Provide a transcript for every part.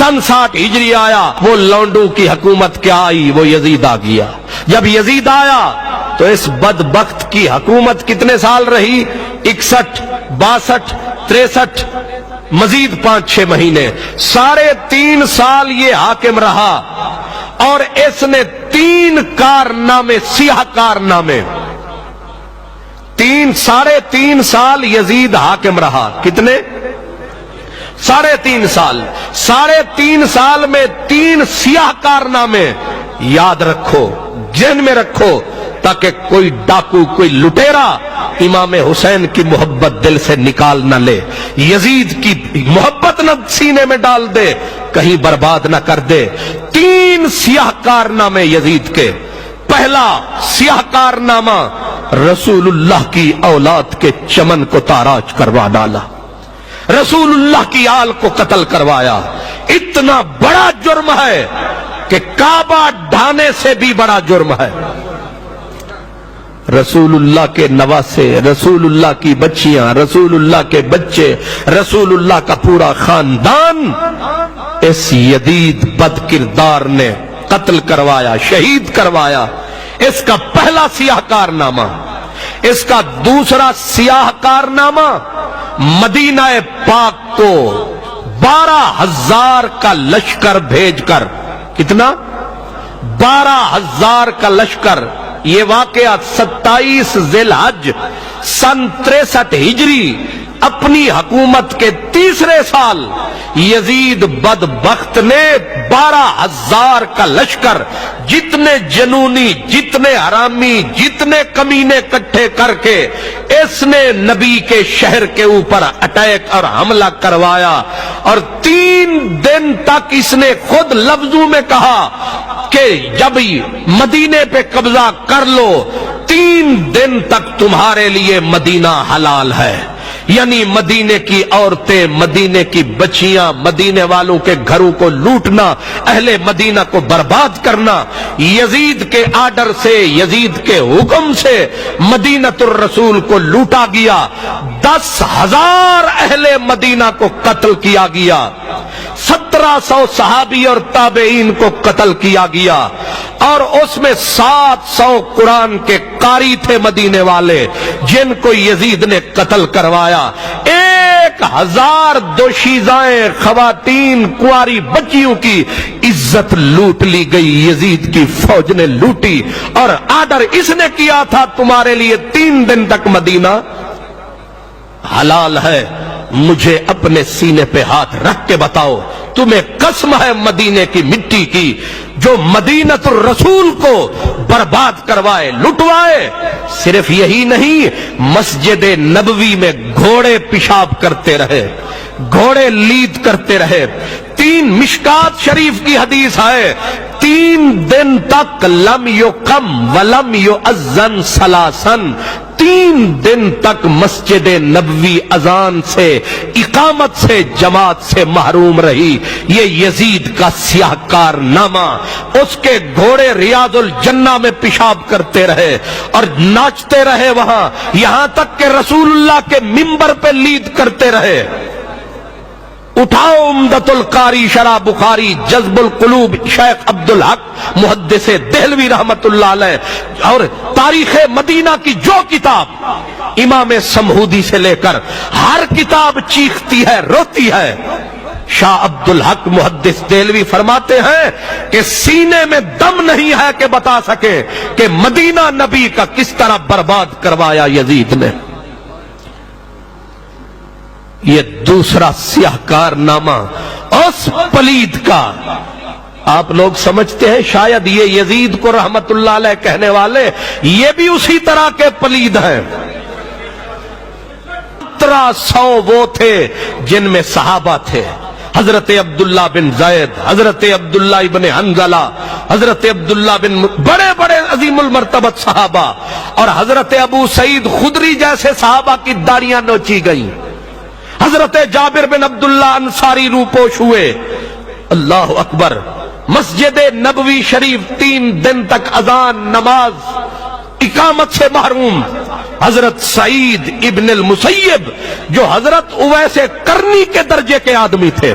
سن 60 ہجری آیا، وہ لونڈوں کی حکومت کیا آئی، وہ یزید آ گیا۔ جب یزید آیا تو اس بدبخت کی حکومت کتنے سال رہی؟ 61 62 63 مزید 5-6 مہینے، 3.5 سال یہ حاکم رہا، اور اس نے 3 کارنامے، سیاہ کارنامے، 3.5 سال یزید حاکم رہا۔ کتنے؟ 3.5 سال۔ 3.5 سال میں 3 سیاہ کارنامے یاد رکھو، ذہن میں رکھو، تاکہ کوئی ڈاکو، کوئی لٹیرا امام حسین کی محبت دل سے نکال نہ لے، یزید کی محبت نہ سینے میں ڈال دے، کہیں برباد نہ کر دے۔ 3 سیاہ کارنامے یزید کے۔ پہلا سیاہ کارنامہ، رسول اللہ کی اولاد کے چمن کو تاراج کروا ڈالا، رسول اللہ کی آل کو قتل کروایا۔ اتنا بڑا جرم ہے کہ کعبہ ڈھانے سے بھی بڑا جرم ہے۔ رسول اللہ کے نواسے، رسول اللہ کی بچیاں، رسول اللہ کے بچے، رسول اللہ کا پورا خاندان اس یزید بد کردار نے قتل کروایا، شہید کروایا۔ اس کا پہلا سیاہ کارنامہ۔ اس کا دوسرا سیاہ کارنامہ، مدینہ پاک کو 12,000 کا لشکر بھیج کر، کتنا؟ 12,000 کا لشکر۔ یہ واقعہ 27 ذی الحج سن 63 ہجری، اپنی حکومت کے 3رے سال یزید بدبخت نے 12,000 کا لشکر، جتنے جنونی، جتنے حرامی، جتنے کمینے اکٹھے کر کے اس نے نبی کے شہر کے اوپر اٹیک اور حملہ کروایا، اور 3 دن تک اس نے خود لفظوں میں کہا کہ جب مدینے پہ قبضہ کر لو 3 دن تک تمہارے لیے مدینہ حلال ہے، یعنی مدینے کی عورتیں، مدینے کی بچیاں، مدینے والوں کے گھروں کو لوٹنا، اہل مدینہ کو برباد کرنا۔ یزید کے آرڈر سے، یزید کے حکم سے مدینۃ الرسول کو لوٹا گیا، 10,000 اہل مدینہ کو قتل کیا گیا، 1700 صحابی اور تابعین کو قتل کیا گیا، اور اس میں 700 قرآن کے قاری تھے مدینے والے جن کو یزید نے قتل کروایا۔ 1,000 دوشیزائیں، خواتین، کنواری بچیوں کی عزت لوٹ لی گئی، یزید کی فوج نے لوٹی، اور آرڈر اس نے کیا تھا تمہارے لیے 3 دن تک مدینہ حلال ہے۔ مجھے اپنے سینے پہ ہاتھ رکھ کے بتاؤ، تمہیں قسم ہے مدینے کی مٹی کی جو مدینۃ الرسول کو برباد کروائے، لٹوائے؟ صرف یہی نہیں، مسجد نبوی میں گھوڑے پیشاب کرتے رہے، گھوڑے لید کرتے رہے۔ 3 مشکات شریف کی حدیث ہے، 3 دن تک لم یقم ولم یؤذن ثلاثاً، 3 دن تک مسجد نبوی اذان سے، اقامت سے، جماعت سے محروم رہی۔ یہ یزید کا سیاہ کارنامہ۔ اس کے گھوڑے ریاض الجنہ میں پیشاب کرتے رہے اور ناچتے رہے وہاں، یہاں تک کہ رسول اللہ کے منبر پہ لید کرتے رہے۔ اٹھاؤ عمدۃ القاری شرح بخاری، جذب القلوب شیخ عبدالحق محدث دہلوی رحمت اللہ علیہ، اور تاریخ مدینہ کی جو کتاب، امام سمہودی سے لے کر ہر کتاب چیختی ہے، روتی ہے۔ شاہ عبدالحق محدث دہلوی فرماتے ہیں کہ سینے میں دم نہیں ہے کہ بتا سکے کہ مدینہ نبی کا کس طرح برباد کروایا یزید نے۔ یہ دوسرا سیاہ کارنامہ اس پلید کا۔ آپ لوگ سمجھتے ہیں شاید یہ یزید کو رحمت اللہ علیہ کہنے والے یہ بھی اسی طرح کے پلید ہیں۔ 1700 وہ تھے جن میں صحابہ تھے، حضرت عبداللہ بن زید، حضرت عبداللہ ابن حنظلہ، حضرت عبداللہ بن، بڑے بڑے عظیم المرتبت صحابہ، اور حضرت ابو سعید خدری جیسے صحابہ کی داڑیاں نوچی گئیں، حضرت جابر بن عبداللہ انصاری روپوش ہوئے۔ اللہ اکبر۔ مسجد نبوی شریف 3 دن تک اذان، نماز، اقامت سے محروم۔ حضرت سعید ابن المسیب جو حضرت اویس کرنی کے درجے کے آدمی تھے،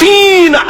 3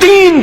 3